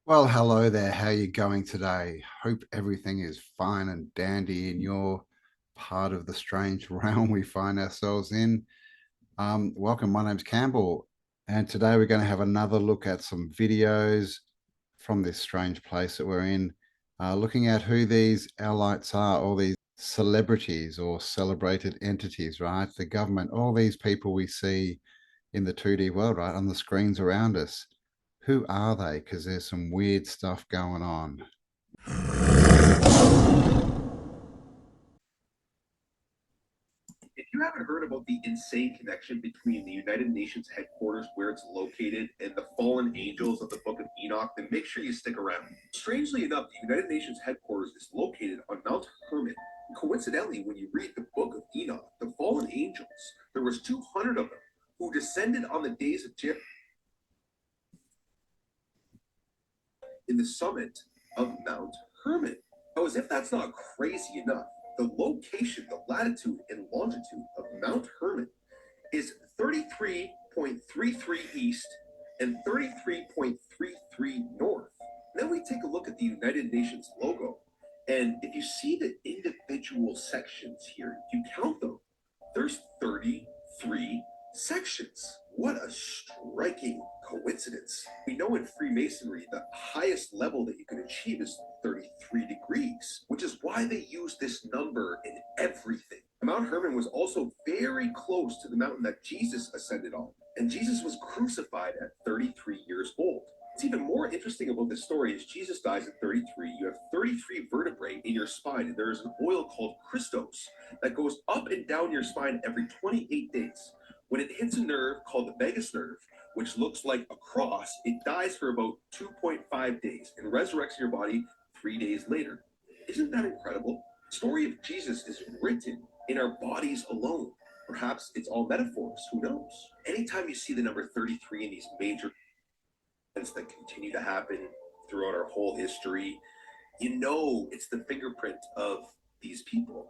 Well, hello there. How are you going today? Hope everything is fine and dandy in your part of the strange realm we find ourselves in. Welcome. My name's Campbell, and today we're going to have another look at some videos from this strange place that we're in, looking at who these allies are, all these celebrities or celebrated entities, right? The government, all these people we see in the 2D world, right, on the screens around us. Who are they? Because there's some weird stuff going on. If you haven't heard about the insane connection between the United Nations headquarters where it's located and the fallen angels of the Book of Enoch, then make sure you stick around. Strangely enough, the United Nations headquarters is located on Mount Hermon. Coincidentally, when you read the Book of Enoch, the fallen angels, there was 200 of them who descended on the days of Jip in the summit of Mount Hermon. Now, as if that's not crazy enough, the location, the latitude and longitude of Mount Hermon is 33.33 east and 33.33 north. Then we take a look at the United Nations logo. And if you see the individual sections here, if you count them, there's 33 sections. What a striking coincidence. We know in Freemasonry, the highest level that you can achieve is 33 degrees, which is why they use this number in everything. Mount Hermon was also very close to the mountain that Jesus ascended on, and Jesus was crucified at 33 years old. What's even more interesting about this story is Jesus dies at 33. You have 33 vertebrae in your spine, and there is an oil called Christos that goes up and down your spine every 28 days. When it hits a nerve called the vagus nerve, which looks like a cross, it dies for about 2.5 days and resurrects your body 3 days later. Isn't that incredible? The story of Jesus is written in our bodies alone. Perhaps it's all metaphors, who knows? Anytime you see the number 33 in these major events that continue to happen throughout our whole history, you know it's the fingerprint of these people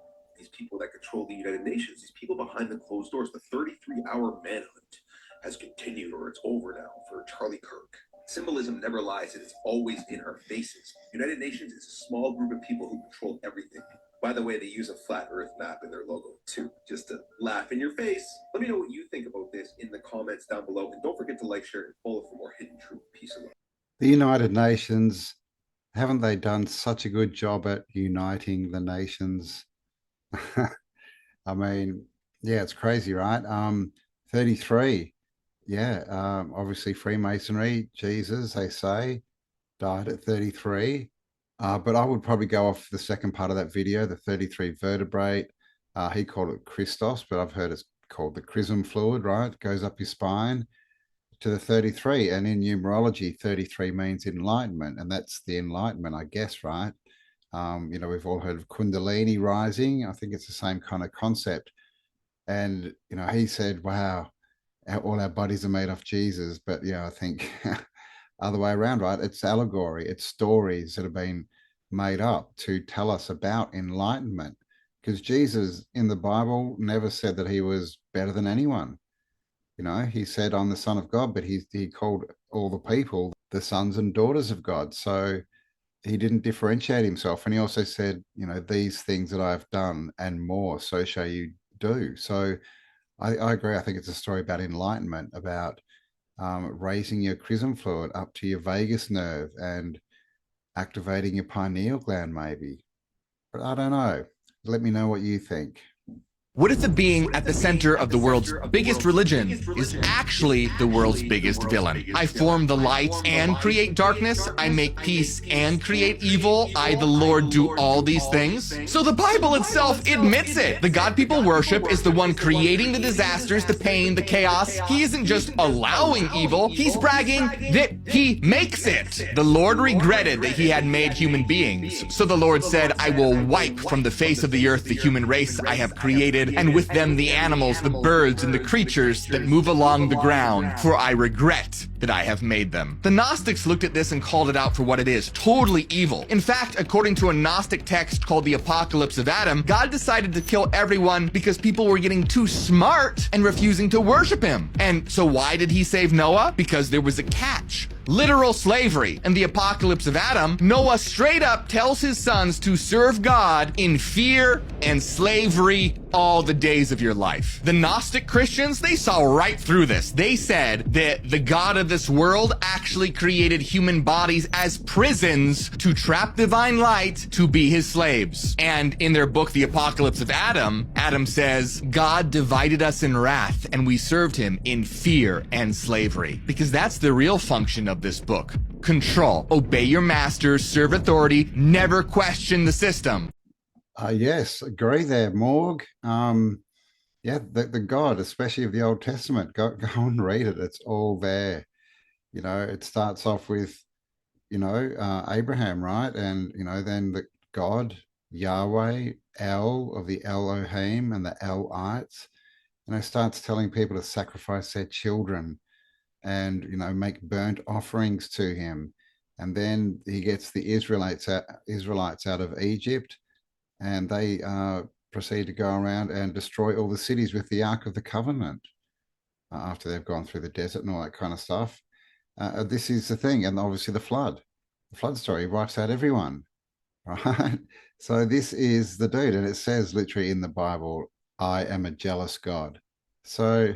that control the United Nations, these people behind the closed doors. The 33-hour manhunt has continued, or it's over now, for Charlie Kirk. Symbolism never lies, and it's always in our faces. United Nations is a small group of people who control everything. By the way, they use a flat earth map in their logo too, just to laugh in your face. Let me know what you think about this in the comments down below, and don't forget to like, share, and follow for more hidden truth. Peace and love. The United Nations, haven't they done such a good job at uniting the nations? I mean, yeah, it's crazy, right? 33. Yeah, obviously Freemasonry, Jesus, they say, died at 33. But I would probably go off the second part of that video, the 33 vertebrae. He called it Christos, but I've heard it's called the chrism fluid, right? Goes up your spine to the 33. And in numerology, 33 means enlightenment. And that's the enlightenment, I guess, right? We've all heard of Kundalini rising. I think it's the same kind of concept. And, he said, wow, all our bodies are made of Jesus. But yeah, I think other way around, right? It's allegory, it's stories that have been made up to tell us about enlightenment. Because Jesus in the Bible never said that he was better than anyone. He said, I'm the Son of God, but he called all the people the sons and daughters of God. So he didn't differentiate himself. And he also said, these things that I've done and more, so shall you do. So I agree. I think it's a story about enlightenment, about raising your chrism fluid up to your vagus nerve and activating your pineal gland, maybe. But I don't know. Let me know what you think. What if the being at the center of the world's biggest religion is actually the world's biggest villain? I form the light and create darkness. I make peace and create evil. I, the Lord, do all these things. So the Bible itself admits it. The God people worship is the one creating the disasters, the pain, the chaos. He isn't just allowing evil. He's bragging that he makes it. The Lord regretted that he had made human beings. So the Lord said, I will wipe from the face of the earth the human race I have created, and with them the animals, the birds, and the creatures that move along the ground, for I regret that I have made them. The Gnostics looked at this and called it out for what it is, totally evil. In fact, according to a Gnostic text called the Apocalypse of Adam, God decided to kill everyone because people were getting too smart and refusing to worship him. And so why did he save Noah? Because there was a catch. literal slavery. In the apocalypse of Adam, Noah straight up tells his sons to serve God in fear and slavery all the days of your life. The Gnostic Christians, they saw right through this. They said that the God of this world actually created human bodies as prisons to trap divine light to be his slaves. And in their book, The Apocalypse of Adam, Adam says, God divided us in wrath and we served him in fear and slavery. Because that's the real function of this book. Control. Obey your masters, serve authority, never question the system. Yes, agree there, Morg. Yeah, the God, especially of the Old Testament, go and read it. It's all there. It starts off with, Abraham, right? And, then the God, Yahweh, El of the Elohim and the Elites, starts telling people to sacrifice their children and, make burnt offerings to him. And then he gets the Israelites out of Egypt, and they proceed to go around and destroy all the cities with the Ark of the Covenant after they've gone through the desert and all that kind of stuff. This is the thing, and obviously the flood story wipes out everyone, right? So this is the dude, and it says literally in the Bible, I am a jealous God. So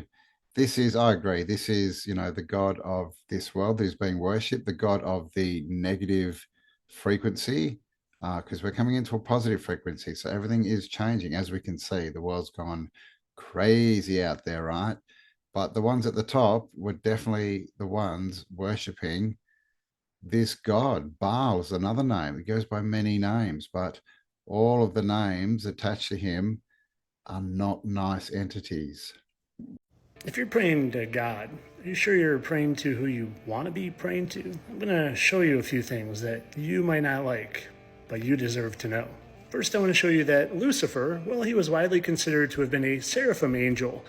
I agree, this is, the God of this world who's being worshipped, the God of the negative frequency, because we're coming into a positive frequency. So everything is changing. As we can see, the world's gone crazy out there, right? But the ones at the top were definitely the ones worshipping this God. Baal is another name. It goes by many names, but all of the names attached to him are not nice entities. If you're praying to God, are you sure you're praying to who you want to be praying to? I'm going to show you a few things that you might not like, but you deserve to know. First, I want to show you that Lucifer, well, he was widely considered to have been a seraphim angel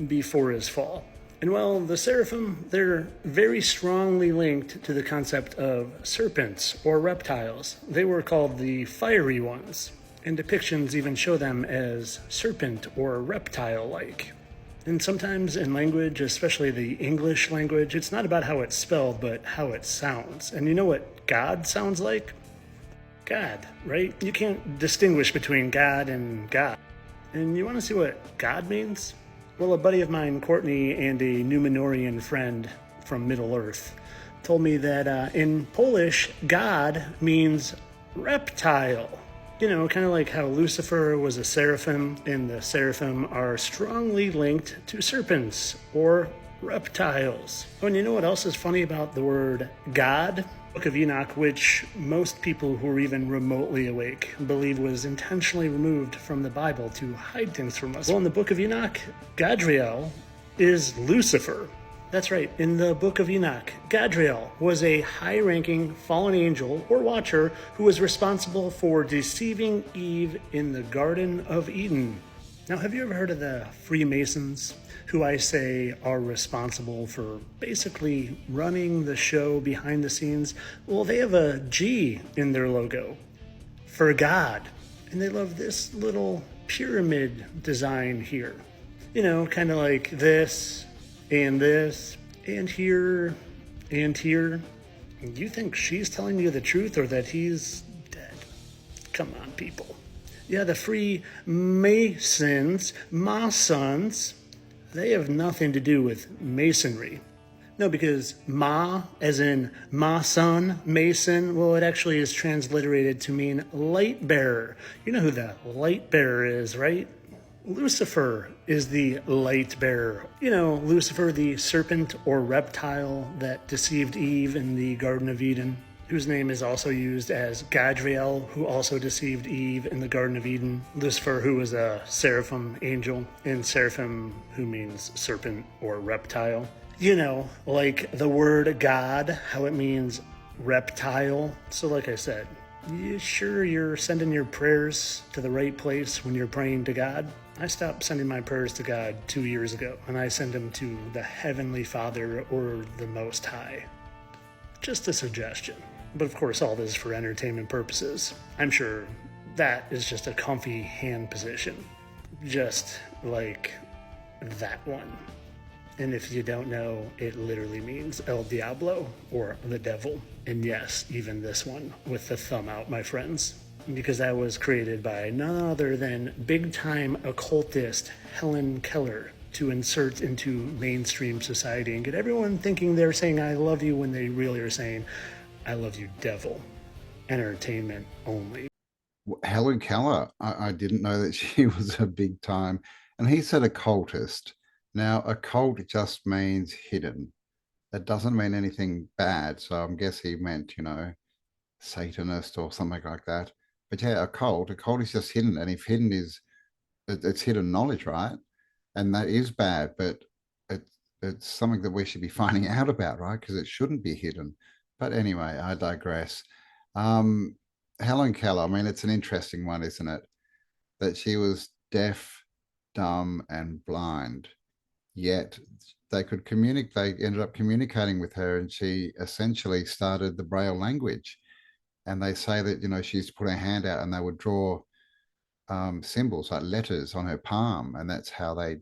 before his fall. And well, the seraphim, they're very strongly linked to the concept of serpents or reptiles. They were called the fiery ones, and depictions even show them as serpent or reptile-like. And sometimes in language, especially the English language, it's not about how it's spelled, but how it sounds. And you know what God sounds like? God, right? You can't distinguish between God and God. And you want to see what God means? Well, a buddy of mine, Courtney, and a Numenorian friend from Middle Earth told me that in Polish, God means reptile. Kind of like how Lucifer was a seraphim, and the seraphim are strongly linked to serpents or reptiles. Oh, and you know what else is funny about the word God? Book of Enoch, which most people who are even remotely awake believe was intentionally removed from the Bible to hide things from us. Well, in the Book of Enoch, Gadriel is Lucifer. That's right, in the Book of Enoch, Gadriel was a high-ranking fallen angel or watcher who was responsible for deceiving Eve in the Garden of Eden. Now, have you ever heard of the Freemasons, who I say are responsible for basically running the show behind the scenes? Well, they have a G in their logo for God, and they love this little pyramid design here. Kind of like this, and here, and here. And you think she's telling you the truth or that he's dead? Come on, people. Yeah, the Freemasons, Masons, they have nothing to do with masonry. No, because Ma, as in Mason, Mason, well, it actually is transliterated to mean light bearer. You know who the light bearer is, right? Lucifer is the light bearer. Lucifer, the serpent or reptile that deceived Eve in the Garden of Eden, whose name is also used as Gadriel, who also deceived Eve in the Garden of Eden. Lucifer, who was a seraphim angel, and seraphim, who means serpent or reptile. Like the word God, how it means reptile. So like I said, you sure you're sending your prayers to the right place when you're praying to God? I stopped sending my prayers to God 2 years ago, and I send them to the Heavenly Father or the Most High. Just a suggestion. But of course, all this is for entertainment purposes. I'm sure that is just a comfy hand position. Just like that one. And if you don't know, it literally means El Diablo, or the devil. And yes, even this one with the thumb out, my friends. Because that was created by none other than big-time occultist Helen Keller to insert into mainstream society and get everyone thinking they're saying I love you when they really are saying I love you, devil. Entertainment only. Helen Keller, I didn't know that she was a big time. And he said occultist. Now, occult just means hidden. That doesn't mean anything bad. So I guess he meant, Satanist or something like that. But yeah, occult is just hidden. And if hidden is, it's hidden knowledge, right? And that is bad, but it's something that we should be finding out about, right? Because it shouldn't be hidden. But anyway, I digress. Helen Keller, I mean, it's an interesting one, isn't it? That she was deaf, dumb, and blind, yet they could communicate. They ended up communicating with her, and she essentially started the Braille language. And they say that, she used to put her hand out and they would draw symbols like letters on her palm, and that's how they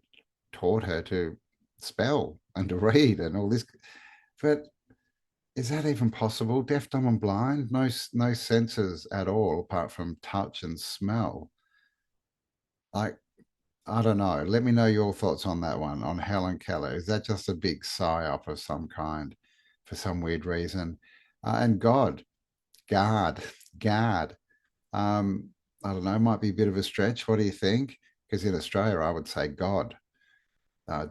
taught her to spell and to read and all this. But is that even possible? Deaf, dumb, and blind? No senses at all, apart from touch and smell. Like, I don't know. Let me know your thoughts on that one, on Helen Keller. Is that just a big psyop of some kind for some weird reason? And guard. I don't know, might be a bit of a stretch. What do you think? Because in Australia, I would say God,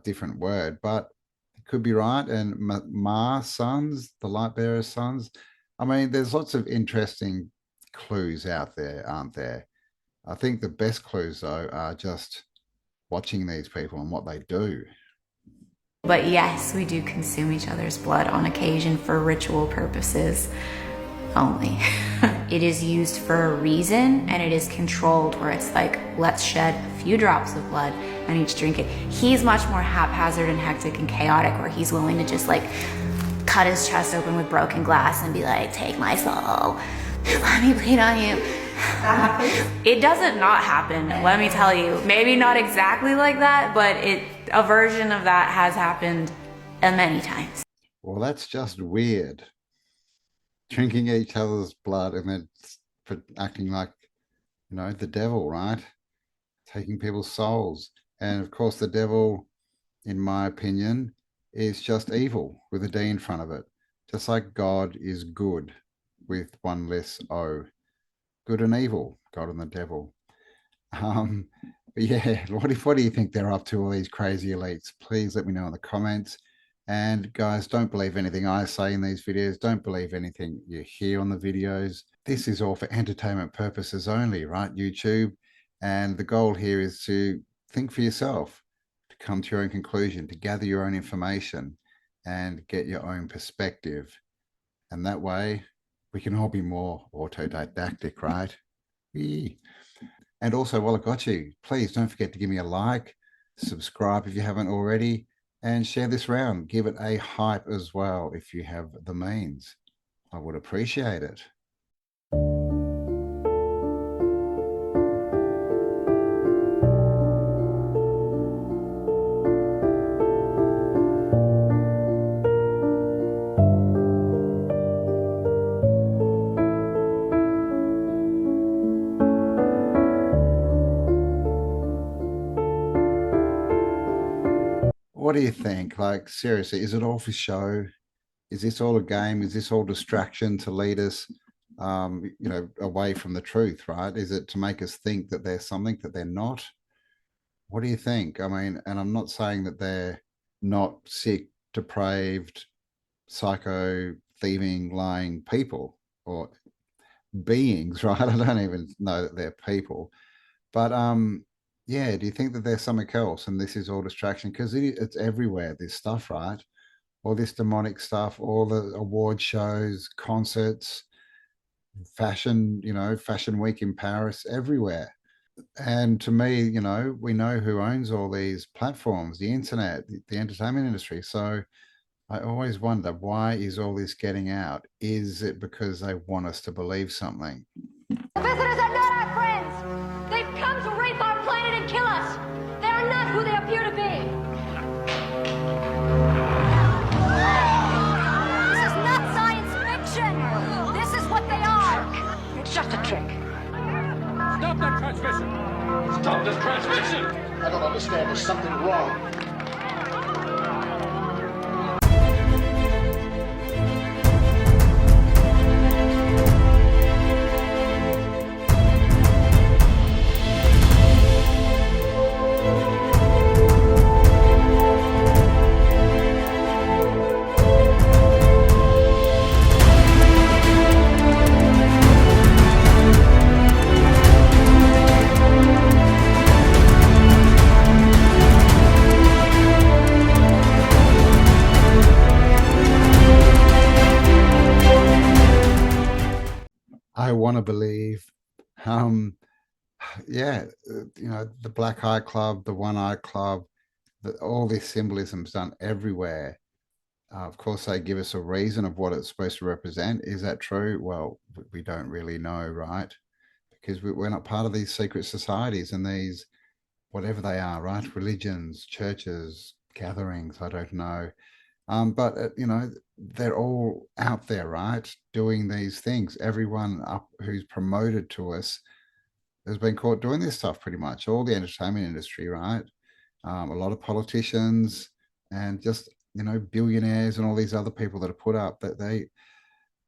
different word, but it could be right. And Mars sons, the light bearer's sons. I mean, there's lots of interesting clues out there, aren't there? I think the best clues, though, are just watching these people and what they do. But yes, we do consume each other's blood on occasion for ritual purposes only. It is used for a reason, and it is controlled where it's like, let's shed a few drops of blood and each drink it. He's much more haphazard and hectic and chaotic, where he's willing to just like cut his chest open with broken glass and be like, take my soul, let me bleed on you. It doesn't not happen, let me tell you. Maybe not exactly like that, but a version of that has happened many times. Well, that's just weird. Drinking each other's blood and then acting like, the devil, right? Taking people's souls. And of course, the devil, in my opinion, is just evil with a D in front of it. Just like God is good with one less O. Good and evil, God and the devil. But yeah, what do you think they're up to, all these crazy elites? Please let me know in the comments. And guys, don't believe anything I say in these videos. Don't believe anything you hear on the videos. This is all for entertainment purposes only, right? YouTube. And the goal here is to think for yourself, to come to your own conclusion, to gather your own information and get your own perspective. And that way we can all be more autodidactic, right? And also, while I got you, please don't forget to give me a like, subscribe if you haven't already, and share this around. Give it a hype as well if you have the means. I would appreciate it. What do you think? Like, seriously, is it all for show? Is this all a game? Is this all distraction to lead us, away from the truth, right? Is it to make us think that they're something that they're not? What do you think? I mean, and I'm not saying that they're not sick, depraved, psycho, thieving, lying people or beings, right? I don't even know that they're people. But yeah, do you think that there's something else and this is all distraction? Because it's everywhere, this stuff, right? All this demonic stuff, all the award shows, concerts, fashion, fashion week in Paris, everywhere. And to me, we know who owns all these platforms, the internet, the entertainment industry. So I always wonder, why is all this getting out? Is it because they want us to believe something? The visitors are not our friends. They've come to rape our planet and kill us. They are not who they appear to be. that transmission! Stop this transmission! I don't understand. There's something wrong. I want to believe, yeah, the Black Eye Club, the One Eye Club, all this symbolism is done everywhere. Of course, they give us a reason of what it's supposed to represent. Is that true? Well, we don't really know, right? Because we're not part of these secret societies and these, whatever they are, right? Religions, churches, gatherings, I don't know. But they're all out there, right? Doing these things. Everyone up who's promoted to us has been caught doing this stuff pretty much. All the entertainment industry, right? A lot of politicians and just, billionaires and all these other people that are put up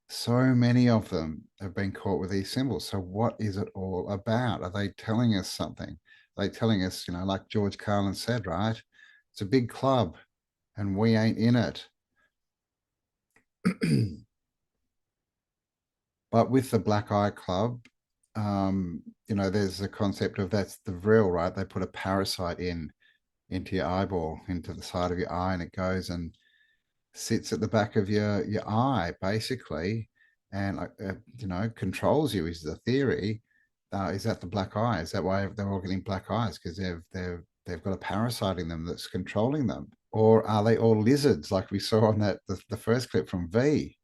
so many of them have been caught with these symbols. So what is it all about? Are they telling us something? Are they telling us, like George Carlin said, right? It's a big club and we ain't in it. But with the Black Eye Club, there's the concept of that's the vril, right? They put a parasite into your eyeball, into the side of your eye, and it goes and sits at the back of your eye, basically, and controls you. Is the theory? Is that the black eye? Is that why they're all getting black eyes? Because they've got a parasite in them that's controlling them. Or are they all lizards, like we saw on the first clip from V?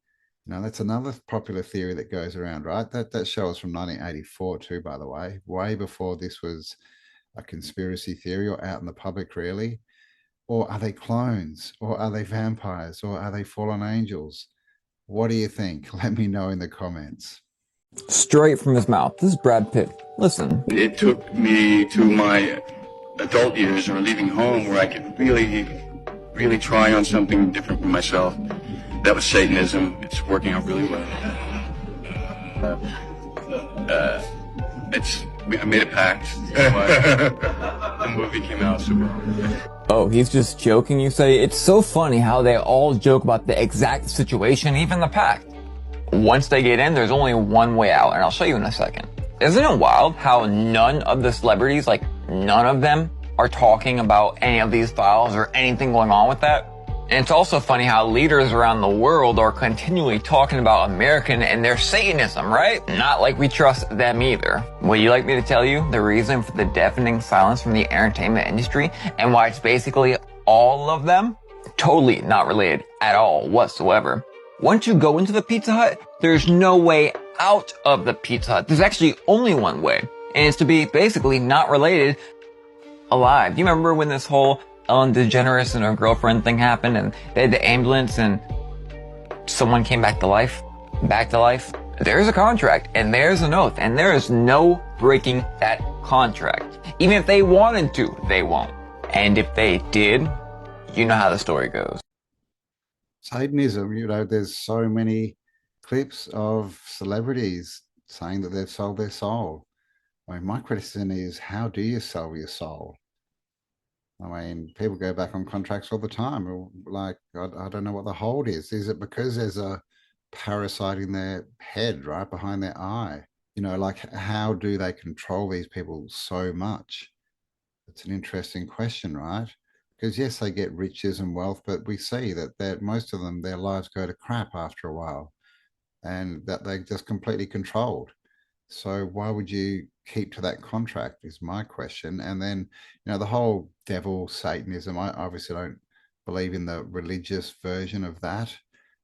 That's another popular theory that goes around, right? That show is from 1984 too, by the way, way before this was a conspiracy theory or out in the public, really. Or are they clones? Or are they vampires? Or are they fallen angels? What do you think? Let me know in the comments. Straight from his mouth. This is Brad Pitt. Listen. It took me to my adult years or leaving home where I could really try on something different for myself. That was Satanism. It's working out really well. I made a pact. The movie came out super. Oh, he's just joking, you say? It's so funny how they all joke about the exact situation, even the pact. Once they get in, there's only one way out, and I'll show you in a second. Isn't it wild how none of the celebrities, like none of them, are talking about any of these files or anything going on with that? And it's also funny how leaders around the world are continually talking about American and their Satanism, right? Not like we trust them either. Would you like me to tell you the reason for the deafening silence from the entertainment industry and why it's basically all of them? Totally not related at all whatsoever. Once you go into the Pizza Hut, there's no way out of the Pizza Hut. There's actually only one way, and it's to be basically not related alive. Do you remember when this whole Ellen DeGeneres and her girlfriend thing happened and they had the ambulance and someone came back to life? There's a contract and there's an oath and there is no breaking that contract. Even if they wanted to, they won't. And if they did, you know how the story goes. Satanism, there's so many clips of celebrities saying that they've sold their soul. I mean, my criticism is, how do you sell your soul? I mean, people go back on contracts all the time. Like, I don't know what the hold is. Is it because there's a parasite in their head, right behind their eye? Like, how do they control these people so much? It's an interesting question, right? Because yes, they get riches and wealth, but we see that most of them, their lives go to crap after a while, and that they're just completely controlled. So why would you keep to that contract is my question. And then, the whole devil Satanism, I obviously don't believe in the religious version of that,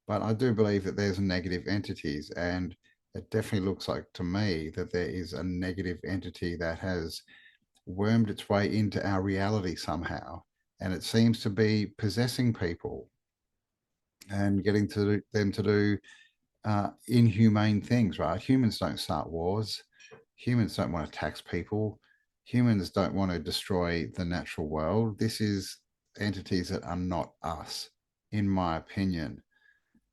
but I do believe that there's negative entities. And it definitely looks like to me that there is a negative entity that has wormed its way into our reality somehow. And it seems to be possessing people and getting them to do inhumane things, right? Humans don't start wars. Humans don't want to tax people. Humans don't want to destroy the natural world. This is entities that are not us, in my opinion.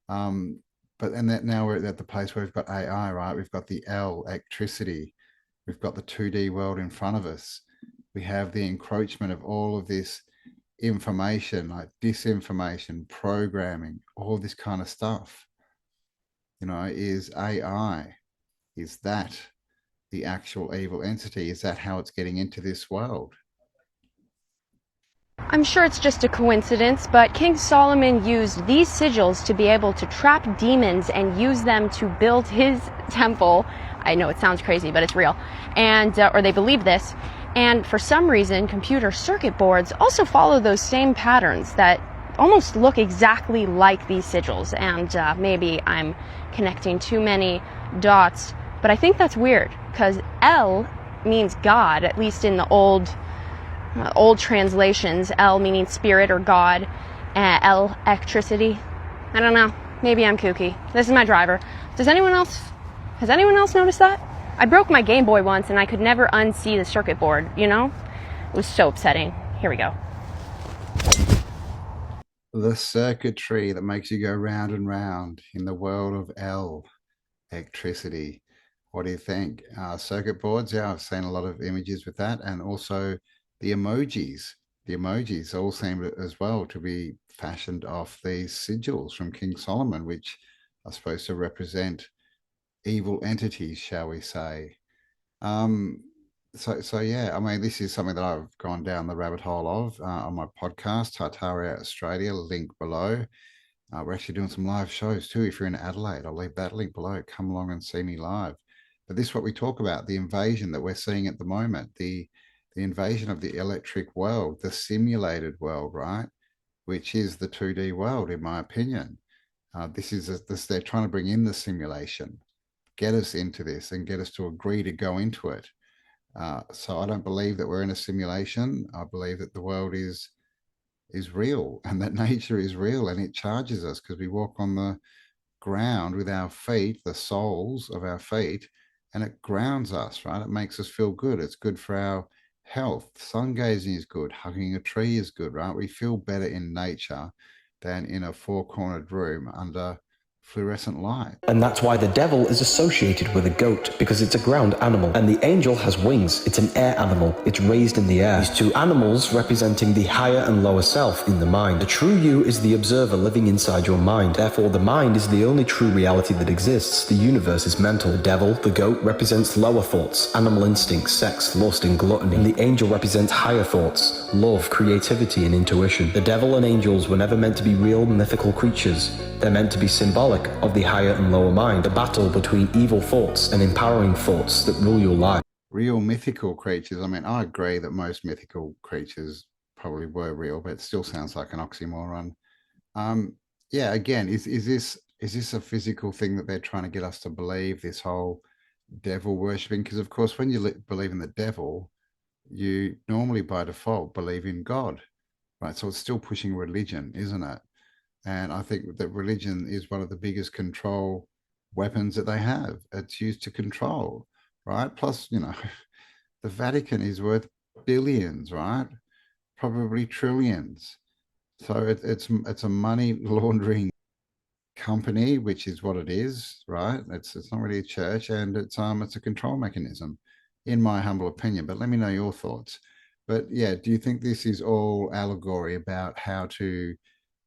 But and that now we're at the place where we've got AI, right? We've got the electricity, we've got the 2D world in front of us. We have the encroachment of all of this information, like disinformation, programming, all this kind of stuff. Is AI, is that the actual evil entity? Is that how it's getting into this world? I'm sure it's just a coincidence, but King Solomon used these sigils to be able to trap demons and use them to build his temple. I know it sounds crazy, but it's real. And, or they believe this. And for some reason, computer circuit boards also follow those same patterns that almost look exactly like these sigils. And maybe I'm connecting too many dots, but I think that's weird because El means God, at least in the old translations. El meaning spirit or God, electricity. I don't know. Maybe I'm kooky. This is my driver. Has anyone else noticed that? I broke my Game Boy once and I could never unsee the circuit board, It was so upsetting. Here we go. The circuitry that makes you go round and round in the world of electricity. What do you think? Circuit boards, yeah, I've seen a lot of images with that, and also the emojis. The emojis all seem as well to be fashioned off these sigils from King Solomon, which are supposed to represent evil entities, shall we say. So yeah, I mean, this is something that I've gone down the rabbit hole of on my podcast, Tartaria Australia, link below. We're actually doing some live shows too. If you're in Adelaide, I'll leave that link below. Come along and see me live. But this is what we talk about, the invasion that we're seeing at the moment, the invasion of the electric world, the simulated world, right? Which is the 2D world, in my opinion. They're trying to bring in the simulation, get us into this and get us to agree to go into it. So I don't believe that we're in a simulation. I believe that the world is real and that nature is real, and it charges us because we walk on the ground with our feet, the soles of our feet, and it grounds us, right? It makes us feel good. It's good for our health. Sun gazing is good. Hugging a tree is good, right? We feel better in nature than in a four-cornered room under fluorescent light. And that's why the devil is associated with a goat, because it's a ground animal, and the angel has wings. It's an air animal. It's raised in the air. These two animals representing the higher and lower self in the mind. The true you is the observer living inside your mind. Therefore, the mind is the only true reality that exists. The universe is mental. The devil, the goat, represents lower thoughts, animal instincts, sex, lust, and gluttony. And the angel represents higher thoughts, love, creativity, and intuition. The devil and angels were never meant to be real mythical creatures. They're meant to be symbolic of the higher and lower mind, the battle between evil thoughts and empowering thoughts that rule your life. Real mythical creatures. I mean, I agree that most mythical creatures probably were real, but it still sounds like an oxymoron. Yeah, again, is this a physical thing that they're trying to get us to believe, this whole devil worshipping? Because of course, when you believe in the devil, you normally by default believe in God, right? So it's still pushing religion, isn't it? And I think that religion is one of the biggest control weapons that they have. It's used to control, right? Plus, the Vatican is worth billions, right? Probably trillions. So it's a money laundering company, which is what it is, right? It's not really a church, and it's a control mechanism, in my humble opinion. But let me know your thoughts. But yeah, do you think this is all allegory about how to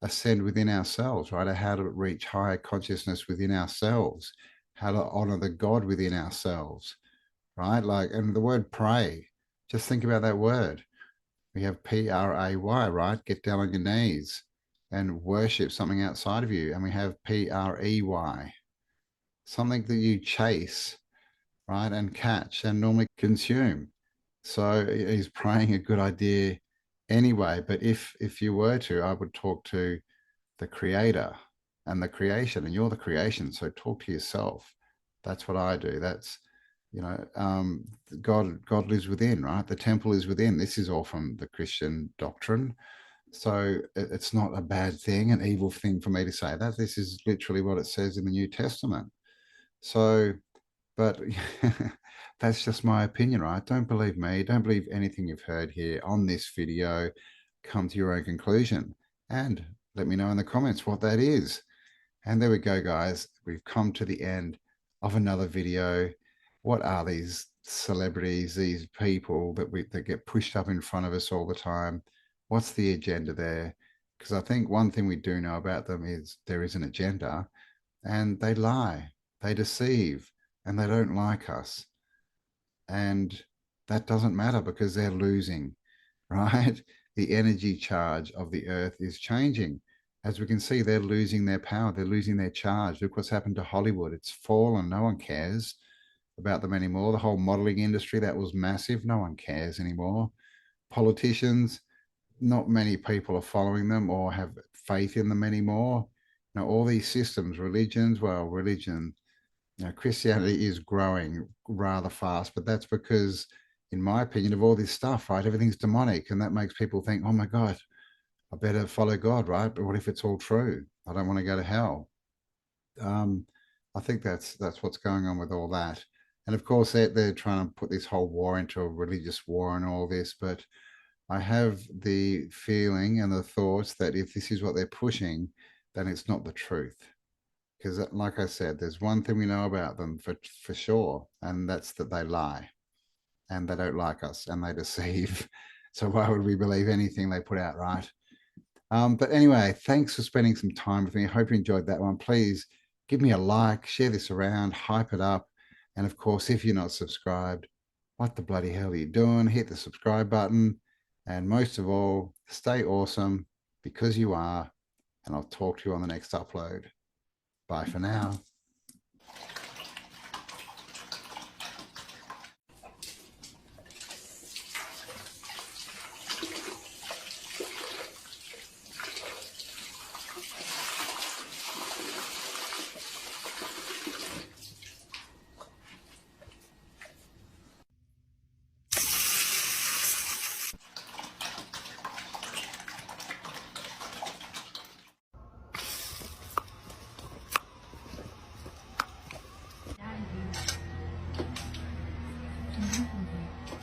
ascend within ourselves, right? Or how to reach higher consciousness within ourselves, how to honor the God within ourselves, right? Like, and the word pray, just think about that word. We have pray, right? Get down on your knees and worship something outside of you. And we have prey, something that you chase, right? And catch and normally consume. So is praying a good idea anyway? But if you were to, I would talk to the creator and the creation, and you're the creation. So talk to yourself. That's what I do. That's, God lives within, right? The temple is within. This is all from the Christian doctrine. So it's not a bad thing, an evil thing for me to say that. This is literally what it says in the New Testament. So But that's just my opinion, right? Don't believe me. Don't believe anything you've heard here on this video. Come to your own conclusion and let me know in the comments what that is. And there we go, guys. We've come to the end of another video. What are these celebrities, these people that get pushed up in front of us all the time? What's the agenda there? Because I think one thing we do know about them is there is an agenda, and they lie, they deceive, and they don't like us. And that doesn't matter because they're losing, right? The energy charge of the earth is changing. As we can see, they're losing their power, they're losing their charge. Look what's happened to Hollywood. It's fallen. No one cares about them anymore. The whole modeling industry, that was massive. No one cares anymore. Politicians, not many people are following them or have faith in them anymore. You know, all these systems, religions, well, religion, you know, Christianity is growing rather fast, but that's because, in my opinion, of all this stuff, right? Everything's demonic, and that makes people think, oh my God, I better follow God, right? But what if it's all true? I don't want to go to hell. I think that's what's going on with all that. And of course, they're trying to put this whole war into a religious war and all this, but I have the feeling and the thoughts that if this is what they're pushing, then it's not the truth. Because, like I said, there's one thing we know about them for sure, and that's that they lie, and they don't like us, and they deceive. So why would we believe anything they put out, right? But anyway, thanks for spending some time with me. I hope you enjoyed that one. Please give me a like, share this around, hype it up. And of course, if you're not subscribed, what the bloody hell are you doing? Hit the subscribe button. And most of all, stay awesome because you are. And I'll talk to you on the next upload. Bye for now. Mm-hmm.